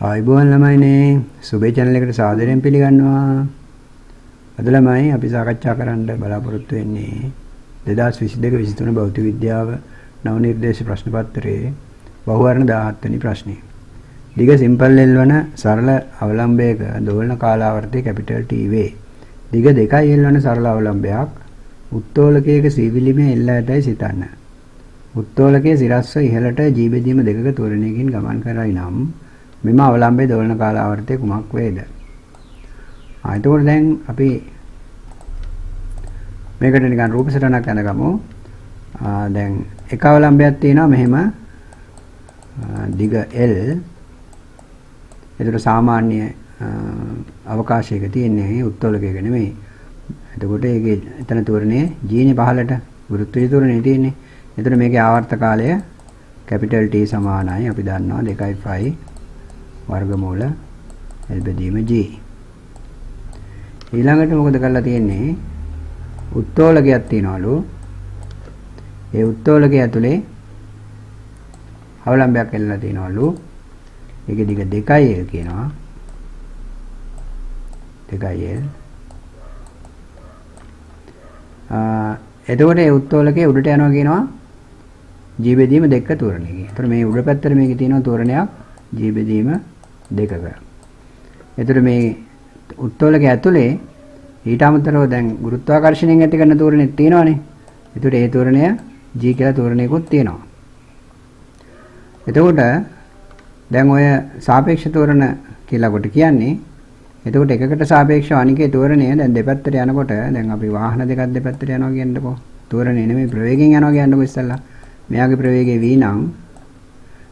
ආයිබෝන් ළමයිනේ සුබේ channel එකට සාදරයෙන් පිළිගන්නවා. අද ළමයි අපි සාකච්ඡා කරන්න බලාපොරොත්තු වෙන්නේ 2022-23 භෞතික විද්‍යාව නව නිර්දේශ ප්‍රශ්න පත්‍රයේ බහුවර්ණ 17 වෙනි ප්‍රශ්නේ. දිග සිම්පල් L වන සරල අවලම්බයක දෝලන කාලාවර්තය කැපිටල් T වේ. දිග 2L වන සරල අවලම්බයක් උත්තෝලකයක සීවිලිමේ L ඇතයි සිතන්න. උත්තෝලකයේ සිරස්ව ඉහළට G බෙදීම දෙකක ත්වරණයකින් ගමන් කරයි නම් මෙම අවලම්බයේ දෝලන කාලාවර්තය කුමක් වේද? එතකොට දැන් අපි මේකට නිකන් රූප සටහනක් අඳගමු. දැන් එක අවලම්බයක් තියෙනවා මෙහෙම දිග L. ඒතර සාමාන්‍ය අවකාශයක තියෙන්නේ උත්තෝලකයක නෙමෙයි. එතකොට ඒකේ එතන ත්වරණය G නේ පහළට වෘත්තීය ත්වරණය තියෙන්නේ. එතකොට මේකේ ආවර්ත කාලය කැපිටල් T සමානයි අපි දන්නවා 2.5 වර්ගමූල L බෙදීම G. ඊළඟට මොකද කරලා තියෙන්නේ? උත්තෝලකයක් තියනවලු. ඒ උත්තෝලකය ඇතුලේ අවලම්බයක් එල්ලලා තියනවලු. ඒකේ දිග 2L කියනවා. 2L. එතකොට ඒ උත්තෝලකයේ උඩට යනවා කියනවා G බෙදීම 2 ත්වරණයකින්. ඒතර මේ උඩ පැත්තට මේකේ තියෙන ත්වරණයක් G බෙදීම 2ක. එතකොට මේ උත්තෝලකයේ ඇතුලේ ඊට අමතරව දැන් ගුරුත්වාකර්ෂණයෙන් ඇති කරන ත්වරණයක් තියෙනවානේ. එතකොට ඒ ත්වරණය G කියලා ත්වරණයකුත් තියෙනවා. එතකොට දැන් ඔය සාපේක්ෂ ත්වරණ කියලා කොට කියන්නේ එතකොට එකකට සාපේක්ෂව අනිකේ ත්වරණය දැන් දෙපැත්තට යනකොට දැන් අපි වාහන දෙකක් දෙපැත්තට යනවා කියන්නකෝ. ත්වරණය නෙමෙයි ප්‍රවේගයෙන් යනවා කියන්නකෝ ඉස්සල්ලා. මෙයාගේ ප්‍රවේගය v නම්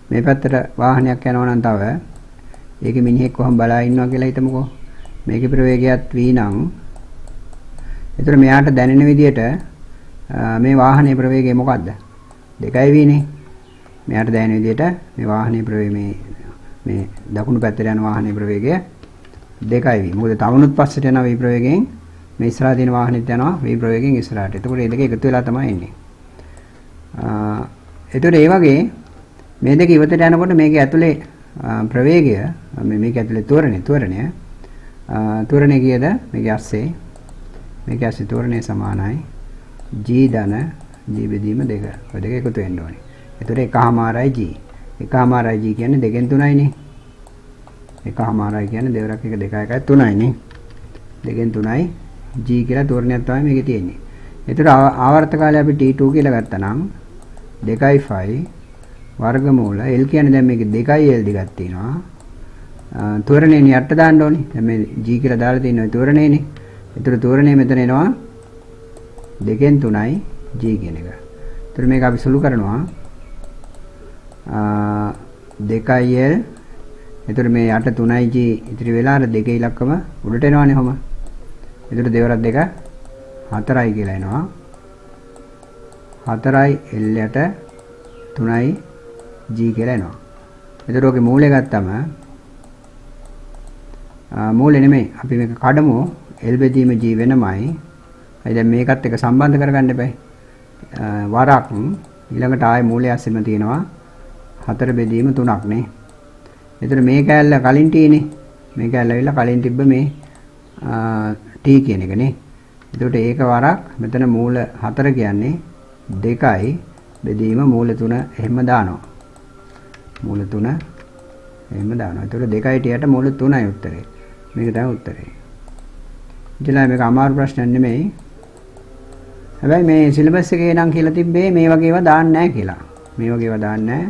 මේ පැත්තට වාහනයක් යනවා නම් තව ඒකේ මිනිහෙක් කොහොම බලා ඉන්නවා කියලා හිතමුකෝ. මේකේ ප්‍රවේගයත් v නම් එතකොට මෙයාට දැනෙන විදියට මේ වාහනේ ප්‍රවේගය මොකද්ද? 2v නේ. මෙයාට දැනෙන විදියට මේ වාහනේ ප්‍රවේගය මේ දකුණු පැත්තට යන වාහනේ ප්‍රවේගය 2v. මොකද තවනුත් පස්සට යනවා v ප්‍රවේගයෙන් මේ ඉස්සරහා තියෙන වාහනේත් යනවා v ප්‍රවේගයෙන් ඉස්සරහට. එතකොට මේ දෙක එකතු වෙලා තමයි එන්නේ. එතකොට ඒ වගේ මේ දෙක ඉවතට යනකොට මේකේ ඇතුලේ ප්‍රවේගය මේක ඇතුලේ ත්වරණය කීයද? මේකේ ASCII ත්වරණය සමානයි G ධන G බෙදීම 2. ඔය දෙක එකතු වෙන්න ඕනේ. එතකොට එකමාරයි G. එකමාරයි G කියන්නේ 2න් 3යිනේ. එකමාරයි කියන්නේ දෙවරක් 1 2 1යි 3යිනේ. 2න් 3යි G කියලා ත්වරණයක් තමයි මේකේ තියෙන්නේ. එතකොට ආවර්ත කාලය අපි T2 කියලා ගත්තා නම් 2.5 වර්ගමූල L කියන්නේ දැන් මේකේ 2L දිගක් තියෙනවා. ත්වරණයනේ යට දාන්න ඕනේ. දැන් මේ G කියලා දාලා තියෙන ඔය ත්වරණයනේ. ඒතර ත්වරණය මෙතන එනවා 2න් 3යි G කියන එක. ඒතර මේක අපි සුළු කරනවා 2L. ඒතර මේ යට 3යි G ඉතිරි වෙලා අර 2 ඉලක්කම උඩට එනවානේ කොහම. ඒතර දෙවරක් 2 4යි කියලා එනවා. 4යි L යට 3යි G කියලා එනවා. ඒතර ඔගේ මූලය ගත්තම මූලෙ නෙමෙයි අපි මේක කඩමු L බෙදීම G වෙනමයි. අයි දැන් මේකත් එක සම්බන්ධ කරගන්න එපා. වරක් ඊළඟට ආයේ මූලය ඇස්සෙම තියෙනවා 4 බෙදීම 3ක් නේ. එතන මේ කැලල කලින් T නේ. මේ කැලල ඇවිල්ලා කලින් තිබ්බ මේ T කියන එක නේ. එතකොට ඒක වරක් මෙතන මූල 4 කියන්නේ 2යි බෙදීම මූල 3 එහෙම දානවා. මූල 3 එහෙම දානවා. එතකොට 2යි T යට මූල 3යි උත්තරේ. මේක තමයි උත්තරේ. ඉතින් මේක අමාරු ප්‍රශ්නයක් නෙමෙයි. හැබැයි මේ සිලබස් එකේ නම් කියලා තිබ්බේ මේ වගේ ඒවා දාන්න නැහැ කියලා. මේ වගේ ඒවා දාන්න නැහැ.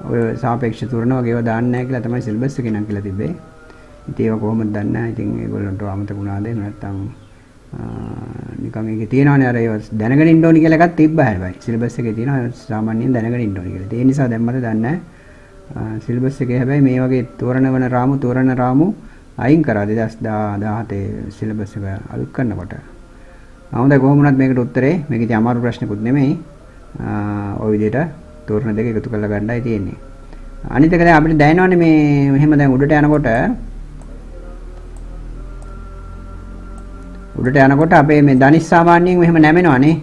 ඔය සාපේක්ෂ ත්වරණ වගේ ඒවා දාන්න නැහැ කියලා තමයි සිලබස් එකේ නම් කියලා තිබ්බේ. ඉතින් ඒක කොහොමද දන්නේ නැහැ. ඉතින් ඒගොල්ලන්ට අමතක වුණාද නැත්නම් නිකන් ඒකේ තියෙනවනේ අර ඒවා දැනගෙන ඉන්න ඕනි කියලා එකක් තිබ්බා හැබැයි. සිලබස් එකේ තියෙනවා සාමාන්‍යයෙන් දැනගෙන ඉන්න ඕනි කියලා. ඒ නිසා දැන් මට දන්නේ නැහැ. සිලබස් එකේ හැබැයි මේ වගේ ත්වරණ රාමු අයින් කරා 2017 සිලබස් එක අලුත් කරනකොට. හොඳයි කොහොම වුණත් මේකට උත්තරේ මේක ඉතින් අමාරු ප්‍රශ්නකුත් නෙමෙයි. ওই විදිහට තෝරන දෙක එකතු කරලා ගන්නයි තියෙන්නේ. අනිත් එක දැන් අපිට දැනෙනවනේ මේ මෙහෙම දැන් උඩට යනකොට අපේ මේ ධනිස් සාමාන්‍යයෙන් මෙහෙම නැමෙනවනේ.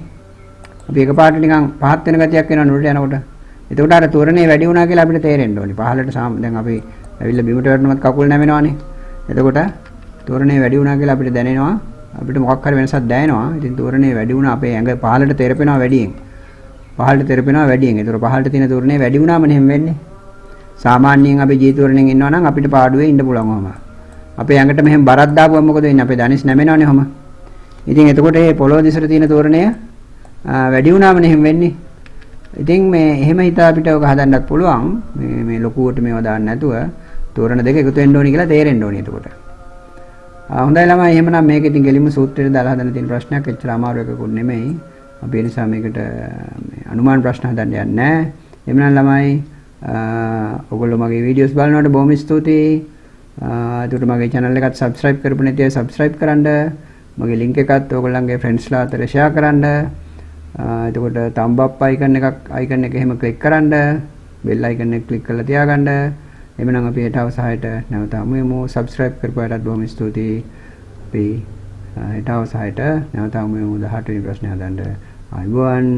අපි එකපාරට නිකන් පහත් වෙන ගතියක් වෙනවනේ උඩට යනකොට. එතකොට අර ත්වරණේ වැඩි වුණා කියලා අපිට තේරෙන්න ඕනේ. පහළට දැන් අපි ඇවිල්ලා බිමට වැටුනොත් කකුල් නැමෙනවානේ. එතකොට තෝරණය වැඩි වුණා කියලා අපිට දැනෙනවා. අපිට මොකක් හරි වෙනසක් දැනෙනවා. ඉතින් තෝරණය වැඩි වුණා අපේ ඇඟ පහළට තෙරපෙනවා වැඩියෙන්. පහළට තෙරපෙනවා වැඩියෙන්. ඒතර පහළට තියෙන තෝරණය වැඩි වුණාම නෙහෙම වෙන්නේ. සාමාන්‍යයෙන් අපි ජී තෝරණයෙන් ඉන්නවා නම් අපිට පාඩුවේ ඉන්න පුළුවන් වහම. අපේ ඇඟට මෙහෙම බරක් දාපුවම මොකද වෙන්නේ? අපේ ධනිස් නැමෙනවනේ ඔහම. ඉතින් එතකොට මේ පොළොව දිසට තියෙන තෝරණය වැඩි වුණාම නෙහෙම වෙන්නේ. ඉතින් මේ එහෙම හිතා අපිට ඔක හදන්නත් පුළුවන්. මේ ලොකුවට මේවා දාන්න නැතුව තෝරණ දෙක එකතු වෙන්න ඕනි කියලා තේරෙන්න ඕනි එතකොට. හොඳයි ළමයි එහෙමනම් මේක ඉතින් ගෙලින්ම සූත්‍රයට දාලා හදන්න තියෙන ප්‍රශ්නයක් එච්චර අමාරු එකකුත් නෙමෙයි. අපි ඒ නිසා මේකට මේ අනුමාන ප්‍රශ්න හදන්න යන්නේ නැහැ. එහෙමනම් ළමයි ඔයගොල්ලෝ මගේ වීඩියෝස් බලනකොට බොහොම ස්තුතියි. ඒකට මගේ channel එකත් subscribe කරපු නැති අය subscribe කරන්න. මගේ link එකත් ඔයගොල්ලන්ගේ friendsලා අතර share කරන්න. එතකොට thumb up icon එක එහෙම click කරන්න. bell icon එක click කරලා තියාගන්න. එhmenan අපි ඊට අවසානයට නැවත හමු වෙමු. subscribe කරපුවාට බොහොම ස්තුතියි. අපි ඊට අවසානයට නැවත හමු වෙමු 18 වෙනි ප්‍රශ්නය හදන්න. ආයුබෝවන්.